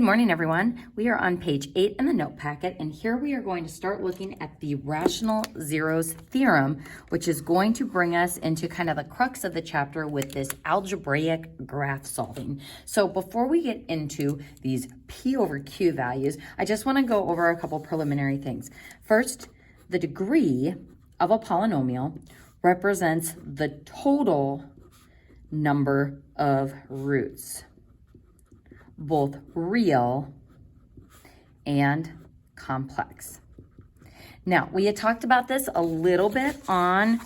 Good morning, everyone. We are on page 8 in the note packet, and here we are going to start looking at the rational zeros theorem, which is going to bring us into kind of the crux of the chapter with this algebraic graph solving. So before we get into these P over Q values, I just want to go over a couple preliminary things. First, the degree of a polynomial represents the total number of roots, both real and complex. Now, we had talked about this a little bit on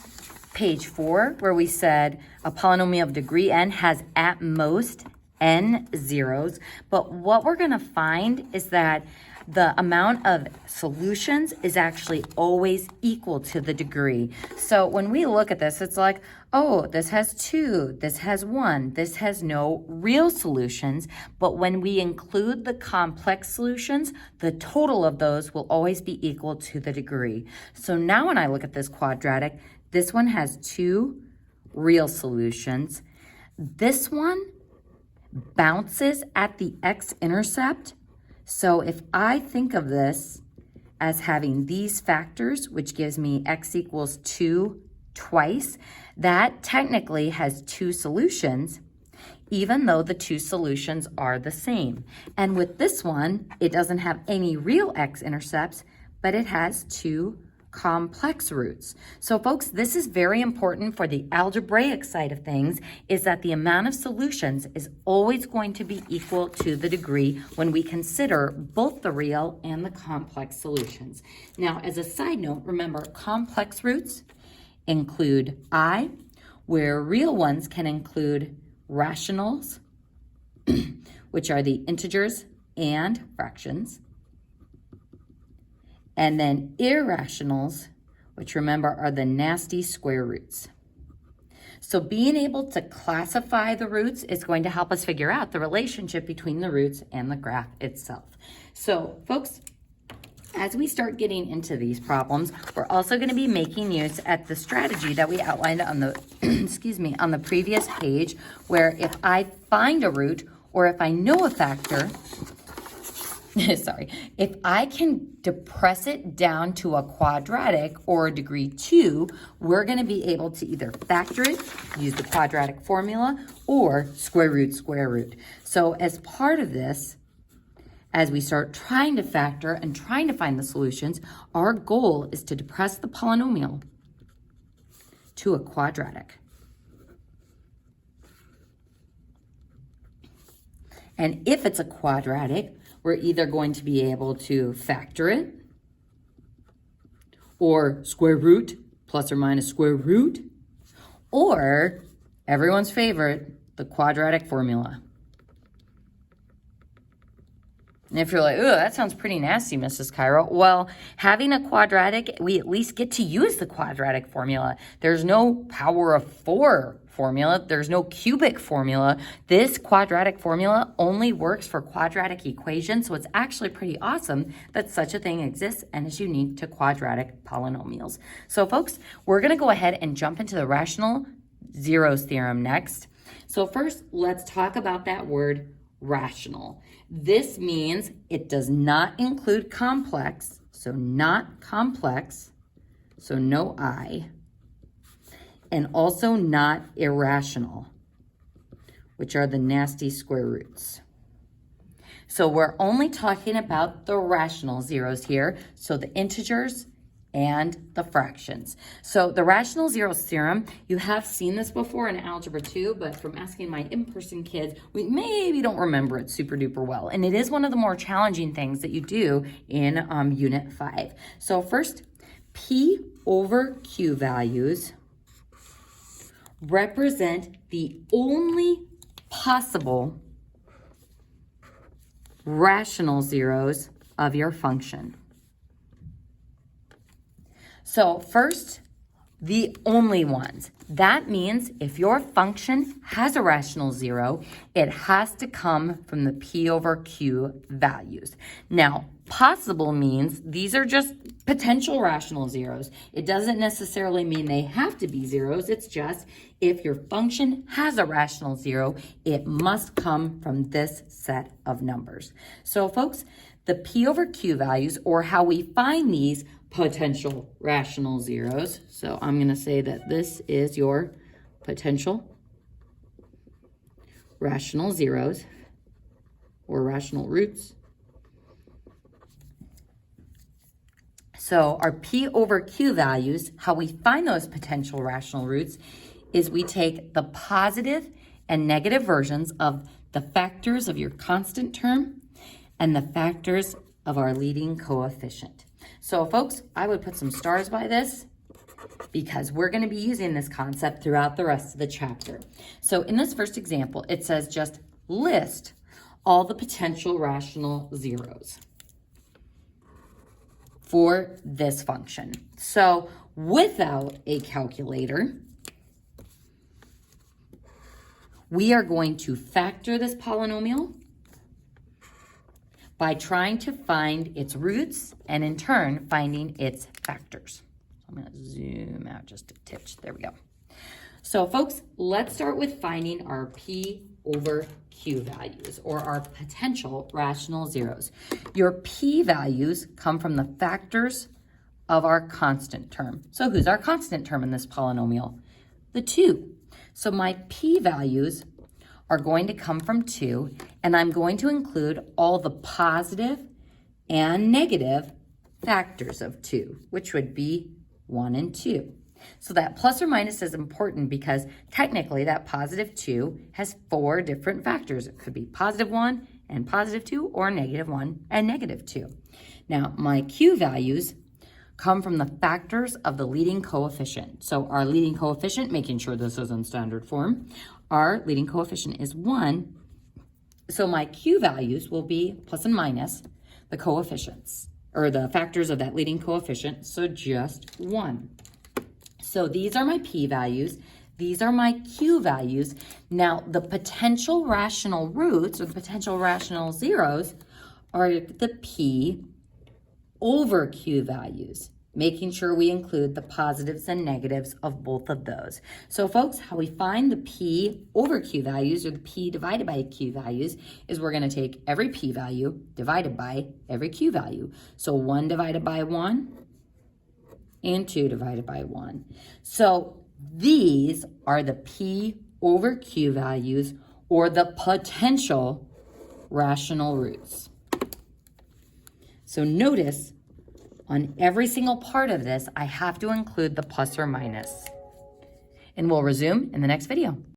page 4, where we said a polynomial of degree n has at most n zeros, but what we're going to find is that the amount of solutions is actually always equal to the degree. So when we look at this, it's like, oh, this has 2, this has 1, this has no real solutions. But when we include the complex solutions, the total of those will always be equal to the degree. So now when I look at this quadratic, this one has 2 real solutions. This one bounces at the x-intercept. So if I think of this as having these factors, which gives me x equals 2 twice, that technically has 2 solutions, even though the 2 solutions are the same. And with this one, it doesn't have any real x-intercepts, but it has 2 complex roots. So folks, this is very important for the algebraic side of things, is that the amount of solutions is always going to be equal to the degree when we consider both the real and the complex solutions. Now, as a side note, remember, complex roots include I, where real ones can include rationals, which are the integers and fractions, and then irrationals, which remember are the nasty square roots. So being able to classify the roots is going to help us figure out the relationship between the roots and the graph itself. So folks, as we start getting into these problems, we're also going to be making use at the strategy that we outlined on the on the previous page, where if I find a root or if I know a factor, if I can depress it down to a quadratic or a degree 2, we're going to be able to either factor it, use the quadratic formula, or square root. So as part of this, as we start trying to factor and trying to find the solutions, our goal is to depress the polynomial to a quadratic. And if it's a quadratic, we're either going to be able to factor it, or square root, plus or minus square root, or everyone's favorite, the quadratic formula. And if you're like, oh, that sounds pretty nasty, Mrs. Cairo. Well, having a quadratic, we at least get to use the quadratic formula. There's no power of 4 formula. There's no cubic formula. This quadratic formula only works for quadratic equations, so it's actually pretty awesome that such a thing exists and is unique to quadratic polynomials. So folks, we're going to go ahead and jump into the rational zeros theorem next. So first, let's talk about that word rational. This means it does not include complex, so not complex, so no I, and also not irrational, which are the nasty square roots. So we're only talking about the rational zeros here, so the integers and the fractions. So the rational zeros theorem, you have seen this before in Algebra 2, but from asking my in-person kids, we maybe don't remember it super duper well. And it is one of the more challenging things that you do in Unit 5. So first, P over Q values represent the only possible rational zeros of your function. So first, the only ones. That means if your function has a rational zero, it has to come from the P over Q values. Now, possible means these are just potential rational zeros. It doesn't necessarily mean they have to be zeros. It's just if your function has a rational zero, it must come from this set of numbers. So folks, the P over Q values, or how we find these potential rational zeros. So I'm going to say that this is your potential rational zeros or rational roots. So our P over Q values, how we find those potential rational roots is we take the positive and negative versions of the factors of your constant term and the factors of our leading coefficient. So folks, I would put some stars by this because we're going to be using this concept throughout the rest of the chapter. So in this first example, it says just list all the potential rational zeros for this function. So without a calculator, we are going to factor this polynomial by trying to find its roots and in turn finding its factors. I'm going to zoom out just a titch. There we go. So folks, let's start with finding our P over Q values, or our potential rational zeros. Your P values come from the factors of our constant term. So who's our constant term in this polynomial? The 2. So my P values are going to come from 2, and I'm going to include all the positive and negative factors of 2, which would be 1 and 2. So that plus or minus is important because technically that positive 2 has 4 different factors. It could be positive 1 and positive 2, or negative 1 and negative 2. Now, my Q values come from the factors of the leading coefficient. So our leading coefficient, making sure this is in standard form, our leading coefficient is 1. So my Q values will be plus and minus the coefficients, or the factors of that leading coefficient, so just 1. So these are my P values. These are my Q values. Now, the potential rational roots, or the potential rational zeros, are the P over Q values, making sure we include the positives and negatives of both of those. So folks, how we find the P over Q values, or the P divided by Q values, is we're going to take every P value divided by every Q value. So 1 divided by 1 and 2 divided by 1. So these are the P over Q values, or the potential rational roots. So notice on every single part of this, I have to include the plus or minus. And we'll resume in the next video.